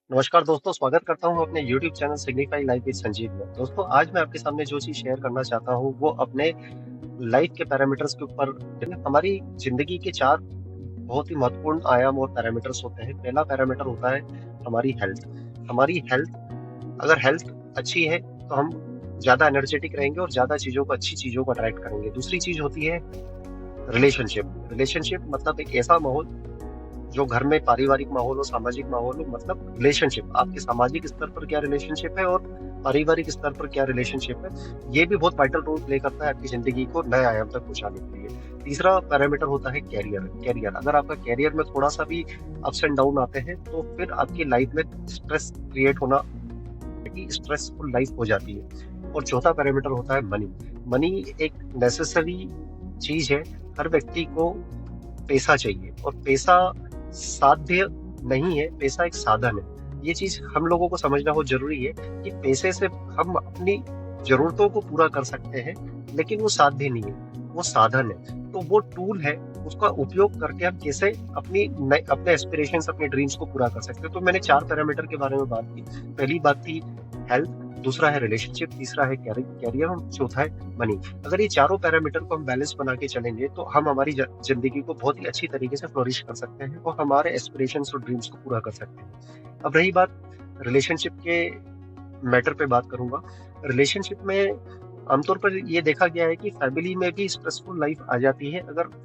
नमस्कार दोस्तों, स्वागत करता हूँ अपने YouTube channel signify life with Sanjeev में। दोस्तों, आज मैं आपके सामने जो चीज़ शेयर करना चाहता हूँ, वो अपने लाइफ के पैरामीटर्स के ऊपर हमारी ज़िंदगी के 4 बहुत ही महत्वपूर्ण आयाम और पैरामीटर्स होते हैं। पहला पैरामीटर होता है हमारी हेल्थ। हमारी हेल्थ अगर हेल्थ अच्छी है, तो हम ज़्यादा एनर्जेटिक रहेंगे और ज़्यादा चीज़ों को अच्छी चीज़ों को अट्रैक्ट करेंगे। दूसरी चीज़ होती है रिलेशनशिप। रिलेशनशिप मतलब एक ऐसा माहौल जो घर में पारिवारिक माहौल हो, सामाजिक माहौल हो, मतलब रिलेशनशिप आपके सामाजिक स्तर पर क्या रिलेशनशिप है और पारिवारिक स्तर पर क्या रिलेशनशिप है, ये भी बहुत वाइटल रोल प्ले करता है आपकी जिंदगी को नए आयाम तक पहुंचाने के लिए। तीसरा पैरामीटर होता है कैरियर। कैरियर अगर आपका कैरियर में थोड़ा सा भी अप्स एंड डाउन आते हैं, तो फिर आपकी लाइफ में स्ट्रेस क्रिएट होना, स्ट्रेसफुल लाइफ हो जाती है। और चौथा पैरामीटर होता है मनी। मनी एक नेसेसरी चीज है। हर व्यक्ति को पैसा चाहिए और पैसा साध्य नहीं है, पैसा एक साधन है। ये चीज हम लोगों को समझना बहुत जरूरी है कि पैसे से हम अपनी जरूरतों को पूरा कर सकते हैं, लेकिन वो साध्य नहीं है, वो साधन है। तो वो टूल है, उसका उपयोग करके हम कैसे अपने एस्पिरेशंस, अपने ड्रीम्स को पूरा कर सकते हैं। तो मैंने 4 पैरामीटर के बारे में बात की। पहली बात थी हेल्थ, दूसरा है रिलेशनशिप, तीसरा है कैरियर और चौथा है मनी। अगर ये चारों पैरामीटर को हम बैलेंस बना के चलेंगे, तो हम हमारी जिंदगी को बहुत ही अच्छी तरीके से फ्लोरिश कर सकते हैं और हमारे एस्पिरेशंस और ड्रीम्स को पूरा कर सकते हैं। अब रही बात रिलेशनशिप के मैटर पे बात करूंगा। रिलेशनशिप में आमतौर पर ये देखा गया है कि फैमिली में भी स्ट्रेसफुल लाइफ आ जाती है अगर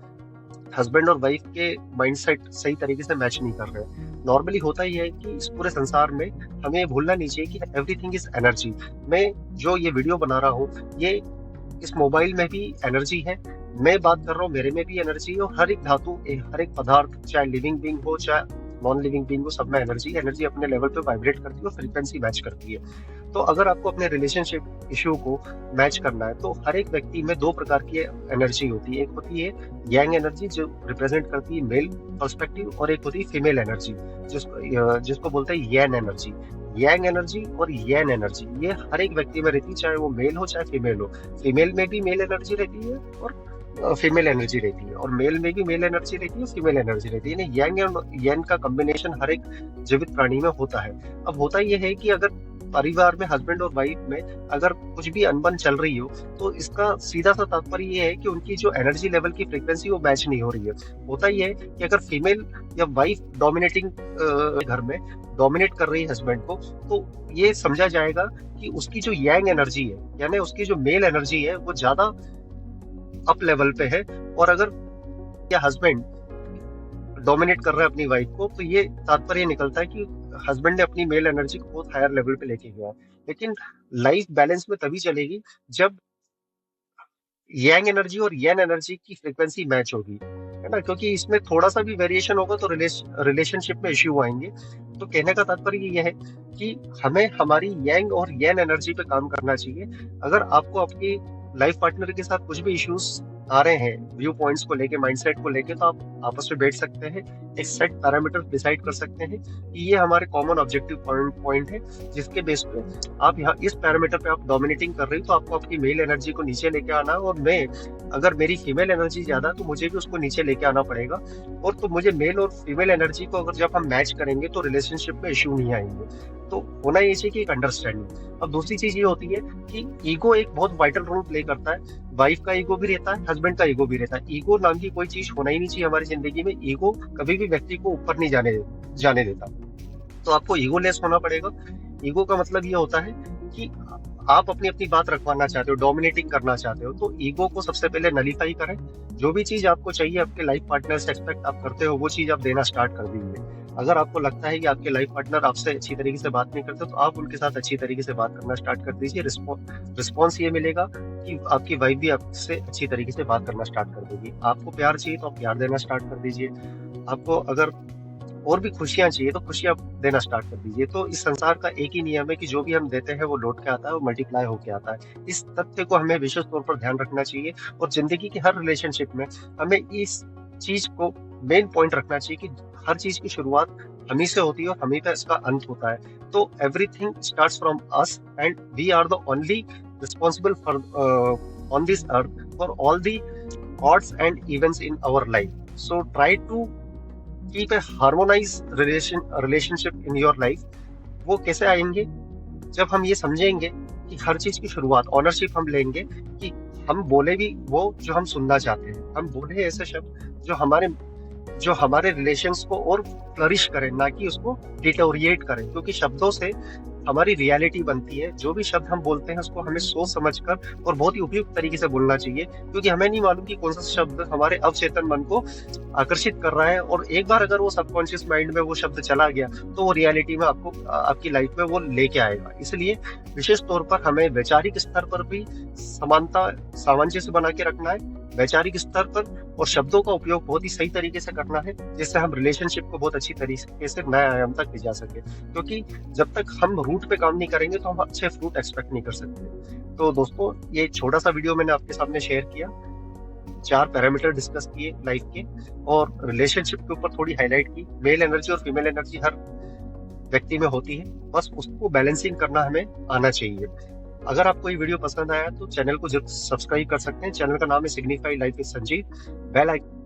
हस्बैंड और वाइफ के माइंडसेट सही तरीके से मैच नहीं कर रहे। नॉर्मली होता ही है कि इस पूरे संसार में हमें ये भूलना नहीं चाहिए कि एवरीथिंग इज एनर्जी। मैं जो ये वीडियो बना रहा हूँ, ये इस मोबाइल में भी एनर्जी है। मैं बात कर रहा हूँ, मेरे में भी एनर्जी है। और हर एक धातु, हर एक पदार्थ, चाहे लिविंग बीइंग हो चाहे नॉन लिविंग बीइंग हो, सब में एनर्जी एनर्जी अपने लेवल पे वाइब्रेट करती है और फ्रीक्वेंसी मैच करती है। तो अगर आपको अपने रिलेशनशिप इश्यू को मैच करना है, तो हर एक व्यक्ति में 2 प्रकार की एनर्जी होती है। एक होती है यांग एनर्जी, जो रिप्रेजेंट करती है मेल पर्सपेक्टिव, और एक होती है फीमेल एनर्जी, जिसको बोलते हैं येन एनर्जी। यांग एनर्जी और येन एनर्जी ये हर एक व्यक्ति में रहती है, चाहे वो मेल हो चाहे फीमेल हो। फीमेल में भी मेल एनर्जी रहती है और फीमेल एनर्जी रहती है, और मेल में भी मेल एनर्जी रहती है, फीमेल एनर्जी रहती है। यांग और येन का कॉम्बिनेशन हर एक जीवित प्राणी में होता है। अब होता यह है कि अगर परिवार में हस्बैंड और वाइफ में अगर कुछ भी अनबन चल रही हो, तो इसका सीधा सा तात्पर्य ये है कि उनकी जो एनर्जी लेवल की फ्रीक्वेंसी वो मैच नहीं हो रही है। होता ही है कि अगर फीमेल या वाइफ डोमिनेटिंग घर में डोमिनेट कर रही है हस्बैंड को, तो ये समझा जाएगा कि उसकी जो यांग एनर्जी है, यानी उसकी जो मेल एनर्जी है, वो ज्यादा अप लेवल पे है। और अगर या हस्बैंड डोमिनेट कर रहा है अपनी वाइफ को, तो ये तात्पर्य निकलता है कि हस्बैंड ने अपनी मेल एनर्जी को बहुत हायर लेवल पे लेके गया। लेकिन लाइफ बैलेंस में तभी चलेगी जब यांग एनर्जी और येन एनर्जी की फ्रीक्वेंसी मैच होगी, है ना? क्योंकि इसमें थोड़ा सा भी वेरिएशन होगा तो रिलेशनशिप में इश्यू आएंगे। तो कहने का तात्पर्य ये है कि हमें हमारी यांग और येन एनर्जी पे काम करना चाहिए। अगर आपको आपकी लाइफ पार्टनर के साथ कुछ भी इश्यूज आ रहे हैं, व्यू पॉइंट्स को लेके, माइंडसेट को लेके, तो आप आपस में बैठ सकते हैं, एक सेट पैरामीटर डिसाइड कर सकते हैं कि ये हमारे कॉमन ऑब्जेक्टिव पॉइंट है, जिसके बेस पे आप यहाँ इस पैरामीटर पे आप डोमिनेटिंग कर रही हो, तो आपको आपकी मेल एनर्जी को नीचे लेके आना है। और मैं, अगर मेरी फीमेल एनर्जी ज्यादा, तो मुझे भी उसको नीचे लेके आना पड़ेगा। और तो मुझे मेल और फीमेल एनर्जी को अगर जब हम मैच करेंगे, तो रिलेशनशिप में इश्यू नहीं आएंगे। तो होना ये चाहिए कि एक अंडरस्टैंडिंग। अब दूसरी चीज ये होती है कि ईगो एक बहुत वाइटल रोल प्ले करता है। वाइफ का ईगो भी रहता है, हस्बैंड का ईगो भी रहता है। ईगो नाम की कोई चीज होना ही नहीं चाहिए हमारी जिंदगी में। ईगो कभी भी व्यक्ति को ऊपर नहीं जाने देता। तो आपको ईगो लेस होना पड़ेगा। ईगो का मतलब ये होता है कि आप अपनी अपनी बात रखवाना चाहते हो, डोमिनेटिंग करना चाहते हो, तो ईगो को सबसे पहले नलीफाई करें। जो भी चीज आपको चाहिए, आपके लाइफ पार्टनर से एक्सपेक्ट आप करते हो, वो चीज आप देना स्टार्ट कर दीजिए। अगर आपको लगता है कि आपके लाइफ पार्टनर आपसे अच्छी तरीके से बात नहीं करते, तो आप उनके साथ अच्छी तरीके से बात करना स्टार्ट कर दीजिए। रिस्पॉन्स ये मिलेगा कि आपकी वाइफ भी आपसे अच्छी तरीके से बात करना स्टार्ट कर देगी। आपको प्यार चाहिए तो आप प्यार देना स्टार्ट कर दीजिए। आपको अगर और भी खुशियां चाहिए तो खुशियां देना स्टार्ट कर दीजिए। तो इस संसार का एक ही नियम है कि जो भी हम देते हैं वो लौट के आता है, वो मल्टीप्लाई होके आता है। इस तथ्य को हमें विशेष तौर पर ध्यान रखना चाहिए। और जिंदगी की हर रिलेशनशिप में हमें इस चीज को मेन पॉइंट रखना चाहिए कि हर चीज की शुरुआत हम ही से होती है और हम ही का इसका अंत होता है। तो everything starts from us and we are the only responsible for on this earth for all the odds and events in our life. So try to keep a harmonized relationship in your life वो कैसे आएंगे? जब हम ये समझेंगे कि हर चीज की शुरुआत ओनरशिप हम लेंगे, कि हम बोले भी वो जो हम सुनना चाहते हैं, हम बोले ऐसे शब्द जो हमारे रिलेशंस को और फ्लरिश करें, ना कि उसको डिटोरिएट करें, क्योंकि शब्दों से हमारी रियलिटी बनती है। जो भी शब्द हम बोलते हैं उसको हमें सोच समझकर और बहुत ही उपयुक्त तरीके से बोलना चाहिए, क्योंकि हमें नहीं मालूम कि कौन सा शब्द हमारे अवचेतन मन को आकर्षित कर रहा है, और एक बार अगर वो सबकॉन्शियस माइंड में वो शब्द चला गया तो वो रियलिटी में आपको आपकी लाइफ में वो लेके आएगा। इसलिए विशेष तौर पर हमें वैचारिक स्तर पर भी समानता सामंजस्य बना के रखना है, वैचारिक स्तर पर, और शब्दों का उपयोग बहुत ही सही तरीके से करना है, जिससे हम रिलेशनशिप को बहुत अच्छी तरीके से नए आयाम तक ले जा सके। क्योंकि जब तक हम रूट पे काम नहीं करेंगे तो हम अच्छे फ्रूट एक्सपेक्ट नहीं कर सकते। तो दोस्तों, ये छोटा सा वीडियो मैंने आपके सामने शेयर किया, 4 पैरामीटर डिस्कस किए लाइफ के, और रिलेशनशिप के ऊपर थोड़ी हाईलाइट की। मेल एनर्जी और फीमेल एनर्जी हर व्यक्ति में होती है, बस उसको बैलेंसिंग करना हमें आना चाहिए। अगर आपको ये वीडियो पसंद आया तो चैनल को जरूर सब्सक्राइब कर सकते हैं। चैनल का नाम है signify life with Sanjeev. Bell icon